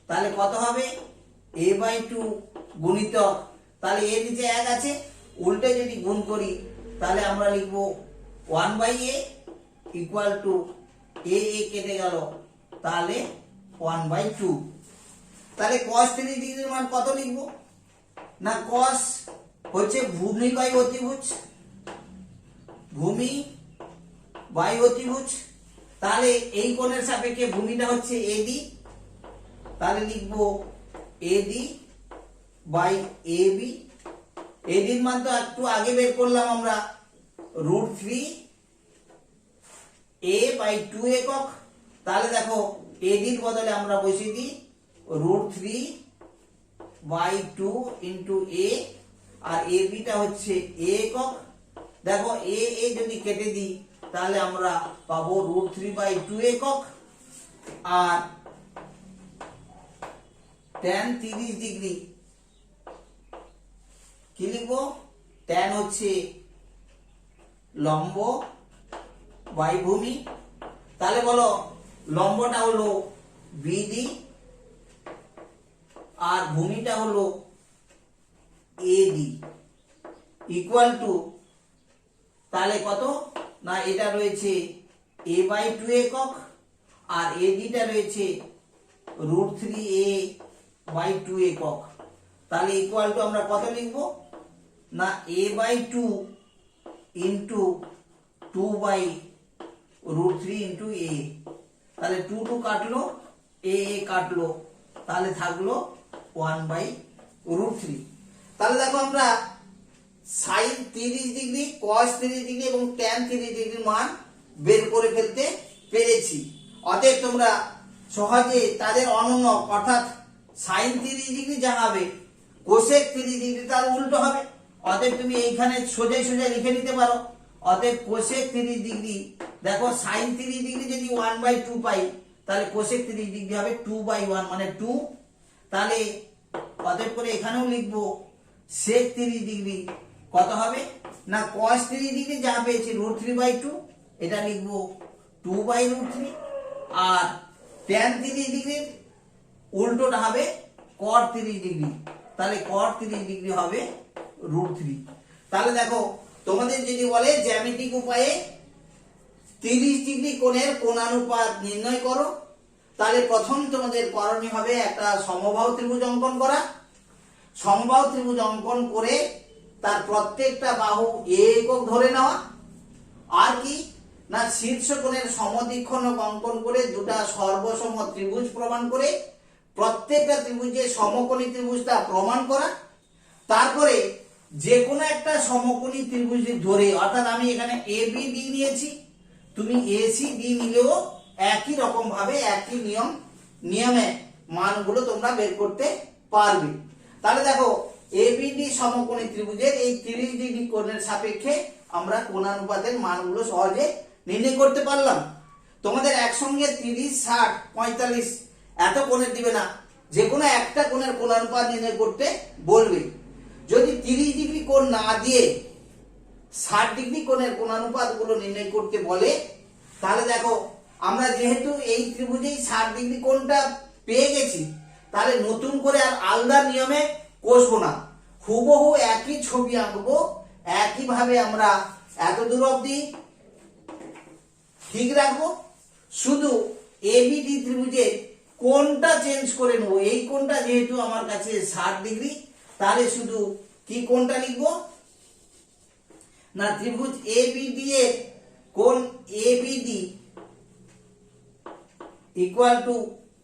[SPEAKER 1] তাহলে কত হবে A/2 গুণিতক, তাহলে এর নিচে 1 আছে, উল্টে যদি গুণ করি তাহলে আমরা লিখব 1/A ইকুয়াল টু A কেটে গেল, তাহলে 1/2। তাহলে cos 3 ডিগ্রির মান কত লিখব, না cos হচ্ছে ভূমি বাই অতিভুজ, ভূমি বাই অতিভুজ। তাহলে এই কোণের সাপেক্ষে ভূমিটা হচ্ছে AD, তাহলে লিখব AD বাই AB। AD এর মান তো একটু আগে বের করলাম আমরা √3 A/2 একক। তাহলে দেখো AD এর বদলে আমরা বসিয়ে দিই √3/2 ইন্টু A আর AB টা হচ্ছে A একক। দেখো A যদি কেটে দিই তাহলে আমরা পাবো √3/2 একক। আর tan 30 ডিগ্রি কি লিখবো, tan হচ্ছে লম্ব বাই ভূমি। তাহলে বলো লম্বটা হলো BD আর ভূমিটা হলো AD ইকুয়াল টু, তাহলে কত, না এটা রয়েছে A/2 একক আর AD টা রয়েছে √3A/2 একক। তাহলে ইকুয়াল টু আমরা কত লিখব, না A/2 ইন্টু 2/√3 ইন্টু A। তাহলে 2 কাটলো, A কাটলো, তাহলে থাকলো 1/√3। তাহলে দেখো আমরা সাইন 30 ডিগ্রি, cos 30 ডিগ্রি এবং tan 30 ডিগ্রির মান বের করে ফেলতে পেরেছি। অতএব তোমরা সহজে তাদের অনন্য অর্থাৎ সাইন 30 ডিগ্রি যা হবে কোসেক 30 ডিগ্রি তার উল্টো হবে। অতএব তুমি এইখানে সোজা সোজা লিখে নিতে পারো। অতএব কোসেক 30 ডিগ্রি, দেখো সাইন 30 ডিগ্রি যদি 1/2 পাই তাহলে কোসেক 30 ডিগ্রি হবে 2/1 মানে 2। তাহলে অতএব করে এখানেও লিখবো sec 30 ডিগ্রি কত হবে, না cos 30 ডিগ্রি যা পেয়েছি √3/2 এটা লিখবো 2/√3 আর tan 30 ডিগ্রির উল্টোটা হবে cot 30 ডিগ্রি, তাহলে cot 30 ডিগ্রি হবে √3। তাহলে দেখো তোমাদের যদি বলে জ্যামিতিক উপায়ে 30 ডিগ্রি কোণের কোণানুপাত নির্ণয় করো, তাহলে প্রথম তোমাদের করণীয় হবে একটা সমবাহু ত্রিভুজ অঙ্কন করা। সমবাহু ত্রিভুজ অঙ্কন করে তার প্রত্যেকটা বাহু A একক ধরে নেওয়া, আর কি না শীর্ষকোণের সমদ্বিখণ্ডক অঙ্কন করে দুটা সর্বসম ত্রিভুজ প্রমাণ করে প্রত্যেকটা ত্রিভুজের সমকোণী ত্রিভুজটা প্রমাণ করা। তারপরে যে কোনো একটা সমকোণী ত্রিভুজ ধরে, অর্থাৎ আমি এখানে ABD নিয়েছি, তুমি ACD নিলেও একই রকম ভাবে একই নিয়মে মানগুলো তোমরা বের করতে পারবে। তাহলে দেখো ABD সমকোণী ত্রিভুজের এই 30 ডিগ্রি কোণের সাপেক্ষে আমরা কোণানুপাতের মানগুলো সহজে নির্ণয় করতে পারলাম। তোমাদের একসঙ্গে 30, 60, 45 এত কোণের দিবে না, যে কোনো একটা কোণের কোণানুপাত নির্ণয় করতে বলবে। যদি 30 ডিগ্রি কোণ না দিয়ে 60 ডিগ্রি কোণের কোণানুপাত গুলো নির্ণয় করতে বলে, তাহলে দেখো আমরা যেহেতু এই ত্রিভুজেই 60 ডিগ্রি কোণটা পেয়ে গেছি, তাহলে নতুন করে আর আলাদা নিয়মে কষবো না, হুবহু একই ছবি আঁকবো, একই ভাবে আমরা এত দূর অবধি ঠিক রাখবো। শুধু ABD ত্রিভুজে কোণটা চেঞ্জ করে নেবো। এই কোণটা যেহেতু আমার কাছে 60 ডিগ্রি, তাহলে শুধু কি কোণটা লিখবো, না ত্রিভুজ ABD এর কোণ ABD ইকুয়াল টু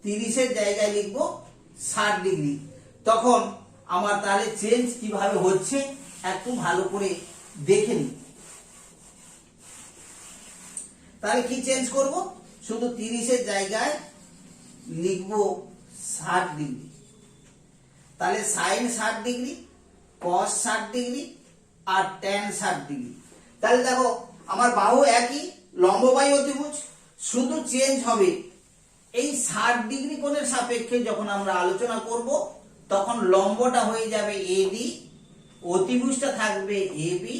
[SPEAKER 1] 30-এর জায়গায় লিখবো 60 ডিগ্রি। তখন আমার তাহলে চেঞ্জ কিভাবে হচ্ছে একটু ভালো করে দেখে নিই। তাহলে কি চেঞ্জ করব, শুধু 30-এর জায়গায় লিখবো 60 ডিগ্রি। তাহলে সাইন 60 ডিগ্রি, কস 60 ডিগ্রি আর ট্যান 60 ডিগ্রি। তাহলে দেখো আমার বাহু একই, লম্ববাহী অতিভুজ, শুধু চেঞ্জ হবে এই 60 ডিগ্রি কোণের সাপেক্ষে যখন আমরা আলোচনা করব তখন লম্বটা হয়ে যাবে এডি, অতিভুজটা থাকবে এবি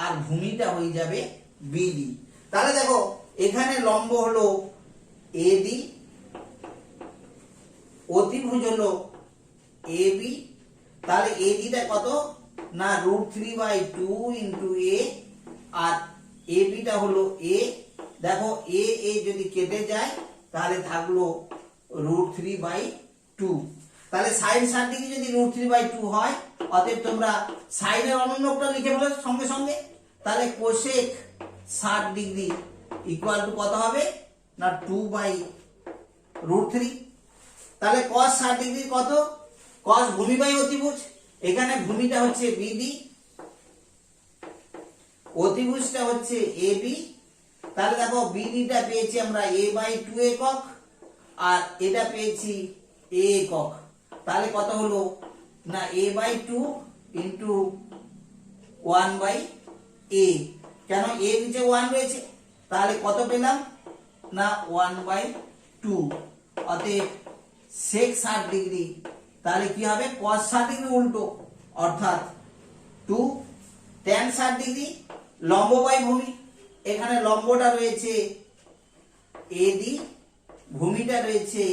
[SPEAKER 1] আর ভূমিটা হয়ে যাবে বিডি। তাহলে দেখো এখানে লম্ব হলো এডি, অতিভুজ হলো এবি। তাহলে এডিটা কত না √3/2 ইন্টু এ আর এবিটা হলো এ। দেখো এ এ যদি কেটে যায় তাহলে থাকলো √3/2। তাহলে সাইন 60 ডিগ্রি যদি √3/2 হয়, অতএব তোমরা সাইনের অনন্যকটা লিখে ফেলো সঙ্গে সঙ্গে। তাহলে কোসেক 60 ডিগ্রি ইকুয়াল টু কত হবে না 2/√3। তাহলে cos 60 ডিগ্রি কত, cos ভূমিবাহী অতিভুজ, এখানে ভূমিটা হচ্ছে বিডি, অতিভুজটা হচ্ছে এবি। তাহলে দেখো বিডিটা পেয়েছি আমরা a/2 একক আর এটা পেয়েছি a একক। তাহলে কত হলো না a/2 ইন্টু 1/a। কেন a নিচে 1 রয়েছে, তাহলে কত পেলাম না 1/2। অতএব sec 60 ডিগ্রি তাহলে কি হবে cos 60 ডিগ্রি উল্টো অর্থাৎ 2। tan 60 ডিগ্রি লম্ববাহী ভূমি, এখানে লম্বটা রয়েছে এডি, ভূমিটা রয়েছে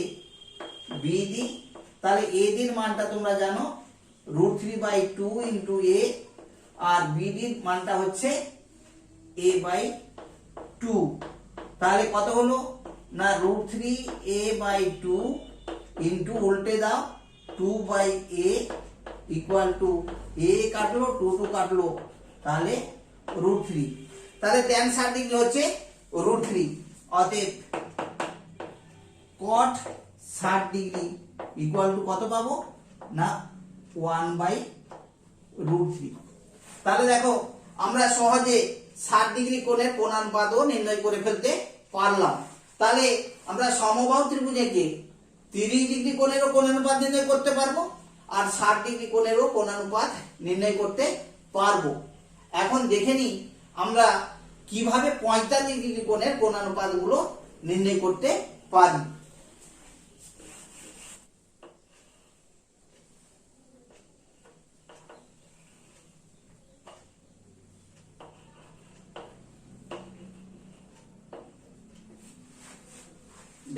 [SPEAKER 1] বিডি। তাহলে এডির মানটা তোমরা জানো √3/2 ইন্টু এ আর বিডির মানটা হচ্ছে a/2। তাহলে কত হলো না √3a/2 ইন্টু উল্টে দাও 2/a ইকুয়াল টু a কাটলো 2 কাটলো তাহলে √3। তাহলে tan 60 ডিগ্রি হচ্ছে √3। অতএব cot 60 ডিগ্রি ইকুয়াল টু কত পাবো না 1/√3। তাহলে দেখো আমরা সহজে 60 ডিগ্রি কোণের কোণানুপাতও নির্ণয় করে ফেলতে পারলাম। তাহলে আমরা সমবাহু ত্রিভুজকে 30 ডিগ্রি কোণেরও কোণানুপাত নির্ণয় করতে পারবো আর 60 ডিগ্রি কোণেরও কোণানুপাত নির্ণয় করতে পারবো। এখন দেখে নিই আমরা কিভাবে 45 ডিগ্রি কোণের কোণানুপাতগুলো নির্ণয় করতে পারি।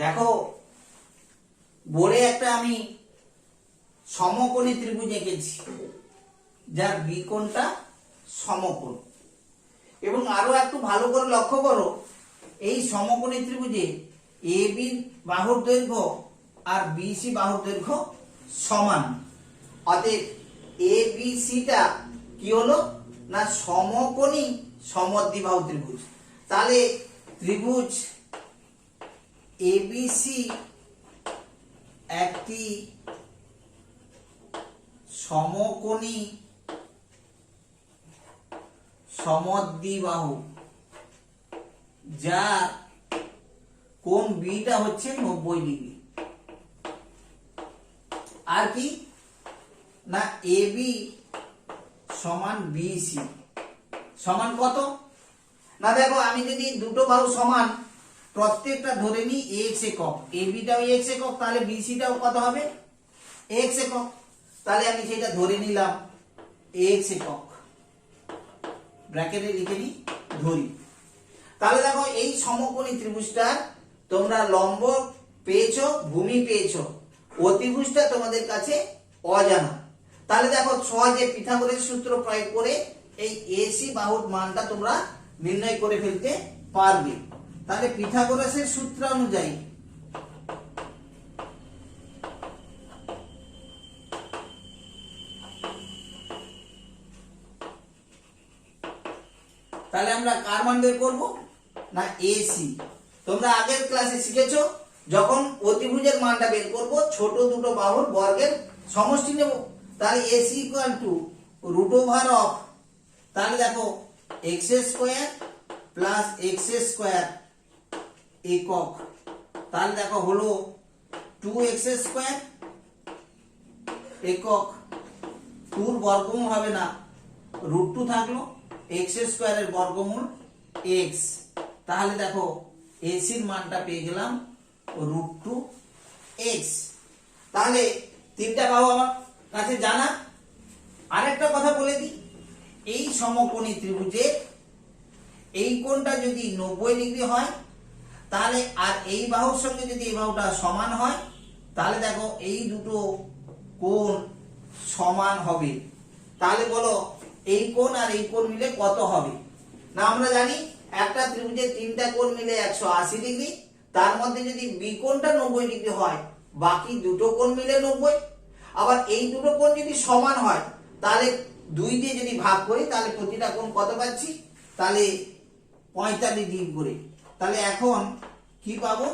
[SPEAKER 1] দেখো বোর্ডে একটা আমি সমকোণী ত্রিভুজ এঁকেছি যার বিকোণটা সমকোণ, এবং আরো একটু ভালো করে লক্ষ্য করো এই সমকোণী ত্রিভুজে এবি বাহুর দৈর্ঘ্য আর বিসি বাহুর দৈর্ঘ্য সমান। অতএব এবিসিটা কি হলো না সমকোণী সমদ্বিবাহু ত্রিভুজ। তাহলে ত্রিভুজ এবিসি একটি সমকোণী সমদ্বিবাহু যার কোণ বিটা হচ্ছে 90 ডিগ্রি। আর কি না এবি সমান বিসি সমান কত না দেখো আমি যদি দুটো বাহু সমান প্রত্যেকটা ধরে নিই x একক, এবিটাও x একক, তাহলে বিসিটাও কত হবে x একক। তাহলে আমি সেটা ধরে নিলাম x একক, ব্র্যাকেটে লিখে নিই ধরি। তাহলে দেখো এই সমকোণী ত্রিভুজটার তোমরা লম্ব পেয়েছো, ভূমি পেয়েছো, অতিভুজটা তোমাদের কাছে অজানা। তাহলে দেখো সহজে পিথাগোরাস সূত্র প্রয়োগ করে এই এসি বাহুর মানটা তোমরা নির্ণয় করে ফেলতে পারবে। তাহলে পিথাগোরাসের সূত্র অনুযায়ী তাহলে আমরা কার মান বের করব না এসি। তোমরা আগের ক্লাসে শিখেছো যখন অতিভুজের মানটা বের করব ছোট দুটো বাহুর বর্গের সমষ্টি নেব। তাহলে AC equal to root over of, তাহলে দেখো x square plus x square একক, তাহলে দেখো হলো 2x স্কোয়ার একক, 2 বর্গমূল হবে না, √2 থাকলো, এক্স স্কোয়ারের বর্গমূল x, তাহলে দেখো এসির মানটা পেয়ে গেলাম √2x। তাহলে তিনটা বাহু আমার কাছে জানা। আরেকটা কথা বলে দিই, এই সমকোণী ত্রিভুজে এই কোণটা যদি 90 ডিগ্রি হয় তাহলে আর এই বাহুর সঙ্গে যদি এই বাহুটা সমান হয় তাহলে দেখো এই দুটো কোণ সমান হবে। তাহলে বলো এই কোণ আর এই কোণ মিলে কত হবে? না আমরা জানি একটা ত্রিভুজের তিনটা কোণ মিলে 180 ডিগ্রি, তার মধ্যে যদি বি কোণটা 90 ডিগ্রি হয় বাকি দুটো কোণ মিলে 90। আবার এই দুটো কোণ যদি সমান হয় তাহলে 2 দিয়ে যদি ভাগ করি তাহলে প্রতিটা কোণ কত পাচ্ছি? তাহলে 45 ডিগ্রি করে। তাহলে এখন কি পাবো?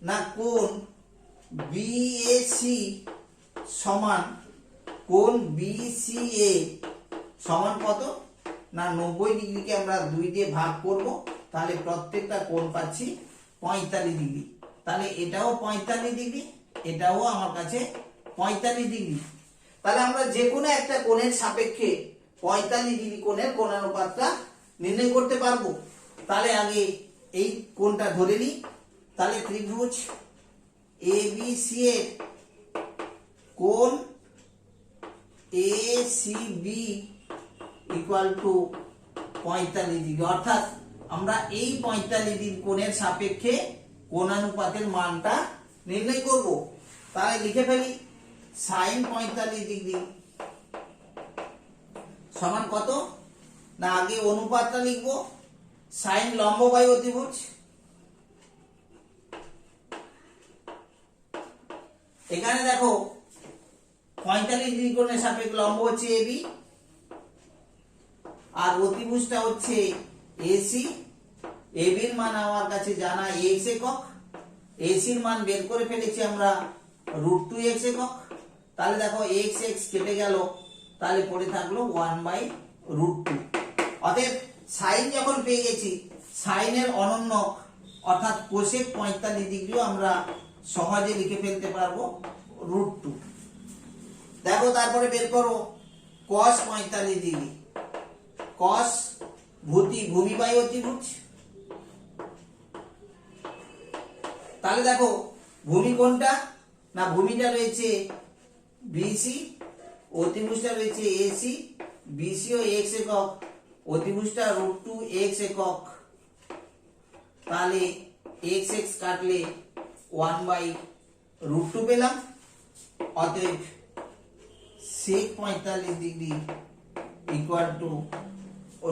[SPEAKER 1] না কোণ বিএসি সমান কোণ বিসিএ সমান কত? না 90 ডিগ্রিকে আমরা 2 দিয়ে ভাগ করব, তাহলে প্রত্যেকটা কোণ পাচ্ছি 45 ডিগ্রি। তাহলে এটাও 45 ডিগ্রি, এটাও আমার কাছে 45 ডিগ্রি। তাহলে আমরা যে কোনো একটা কোণের সাপেক্ষে 45 ডিগ্রি কোণের কোণানুপাতটা নির্ণয় করতে পারবো। তাহলে আগে এই কোণটা ধরে নিই। তাহলে ত্রিভুজ এবিসি এর কোণ এসিবি ইকুয়াল টু 45 ডিগ্রি, অর্থাৎ আমরা এই 45 ডিগ্রি কোণের সাপেক্ষে কোণানুপাতের মানটা নির্ণয় করব। তাহলে লিখে ফেলি sin 45 ডিগ্রি সমান কত? না আগে অনুপাতটা লিখবো, sin লম্ব বাই অতিভুজ, এখানে দেখো 45 ডিগ্রি কোণের সাপেক্ষে লম্ব হচ্ছে এবি আর অতিভুজটা হচ্ছে এসি। এবির মান আমার কাছে জানা x একক, এসির মান বের করে ফেলেছি আমরা √2x একক। তাহলে দেখো x x কেটে গেল, তাহলে পড়ে থাকলো 1/√2। অতএব সাইন যখন পেয়ে গেছি, সাইনের অনন্যক অর্থাৎ কোসেক 45 ডিগ্রিও আমরা সহজে লিখে ফেলতে পারবো √2। দেখো তারপরে বের করো cos 45 ডিগ্রি, cos ভূমি বাই অতিভুজ। তাহলে দেখো ভূমি কোনটা? না ভূমিটা রয়েছে বিসি, অতিভুজটা রয়েছে এসি, বিসি ও x একক, অতিভুজটা √2x একক। তাহলে x x কাটলে 1/√2 পেলাম। অতএব sec 45 ডিগ্রি ইকুয়াল টু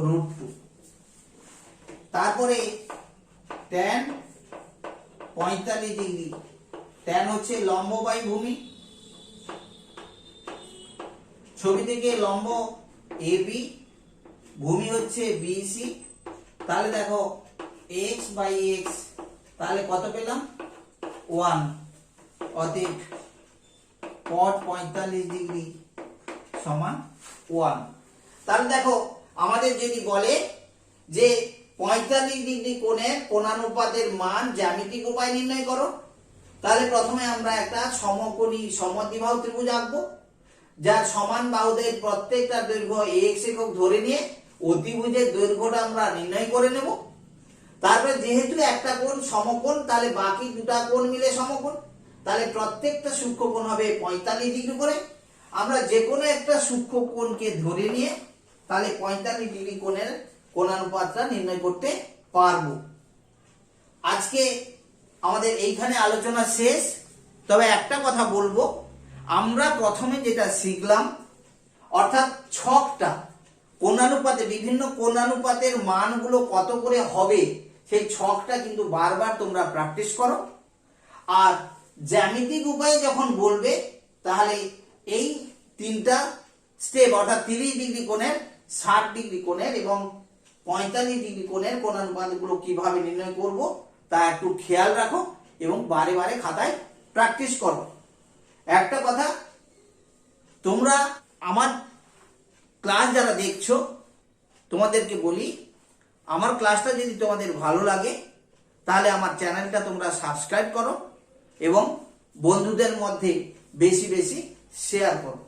[SPEAKER 1] √2। তারপরে tan 45 ডিগ্রি, tan হচ্ছে লম্ব বাই ভূমি, ছবি থেকে লম্ব এবি, ভূমি হচ্ছে বিসি। তাহলে দেখো x বাই x, তাহলে কত পেলাম? 1। অতএব cot 45 ডিগ্রি সমান 1। তাহলে দেখো আমাদের যদি বলে যে 45 ডিগ্রি কোণের কোণানুপাতের মান জ্যামিতিক উপায় নির্ণয় করো, তাহলে প্রথমে আমরা একটা সমকোণী সমদ্বিবাহু ত্রিভুজ আঁকবো, যার সমান বাহুদের প্রত্যেকটা দৈর্ঘ্য x একক ধরে নিয়ে অতিভুজের দৈর্ঘ্যটা আমরা নির্ণয় করে নেব। তারপরে যেহেতু একটা কোণ সমকোণ, তাহলে বাকি দুটা কোণ মিলে সমকোণ, তাহলে প্রত্যেকটা সূক্ষ্ম কোণ হবে 45 ডিগ্রি করে। আমরা যে কোনো একটা সূক্ষ্ম কোণকে ধরে নিয়ে তাহলে 45 ডিগ্রি কোণের কোণানুপাতটা নির্ণয় করতে পারবো। আজকে আমাদের এইখানে আলোচনা শেষ। তবে একটা কথা বলবো, আমরা প্রথমে যেটা শিখলাম অর্থাৎ ছকটা, কোণানুপাতে বিভিন্ন কোণানুপাতের মানগুলো কত করে হবে সেই ছকটা কিন্তু বারবার তোমরা প্র্যাকটিস করো। আর জ্যামিতিক উপায়ে যখন বলবে তাহলে এই তিনটা স্টেপ অর্থাৎ 30 ডিগ্রি কোণের, 60 ডিগ্রি কোণের এবং 45 ডিগ্রি কোণের কোণানুপাতগুলো কিভাবে নির্ণয় করব তা একটু খেয়াল রাখো। এবং বারে বারে খাতায় প্র্যাকটিস করো। একটা কথা, তোমরা আমার ক্লাস যারা দেখছো তোমাদেরকে বলি, আমার ক্লাসটা যদি তোমাদের ভালো লাগে তাহলে আমার চ্যানেলটা তোমরা সাবস্ক্রাইব করো এবং বন্ধুদের মধ্যে বেশি বেশি শেয়ার করো।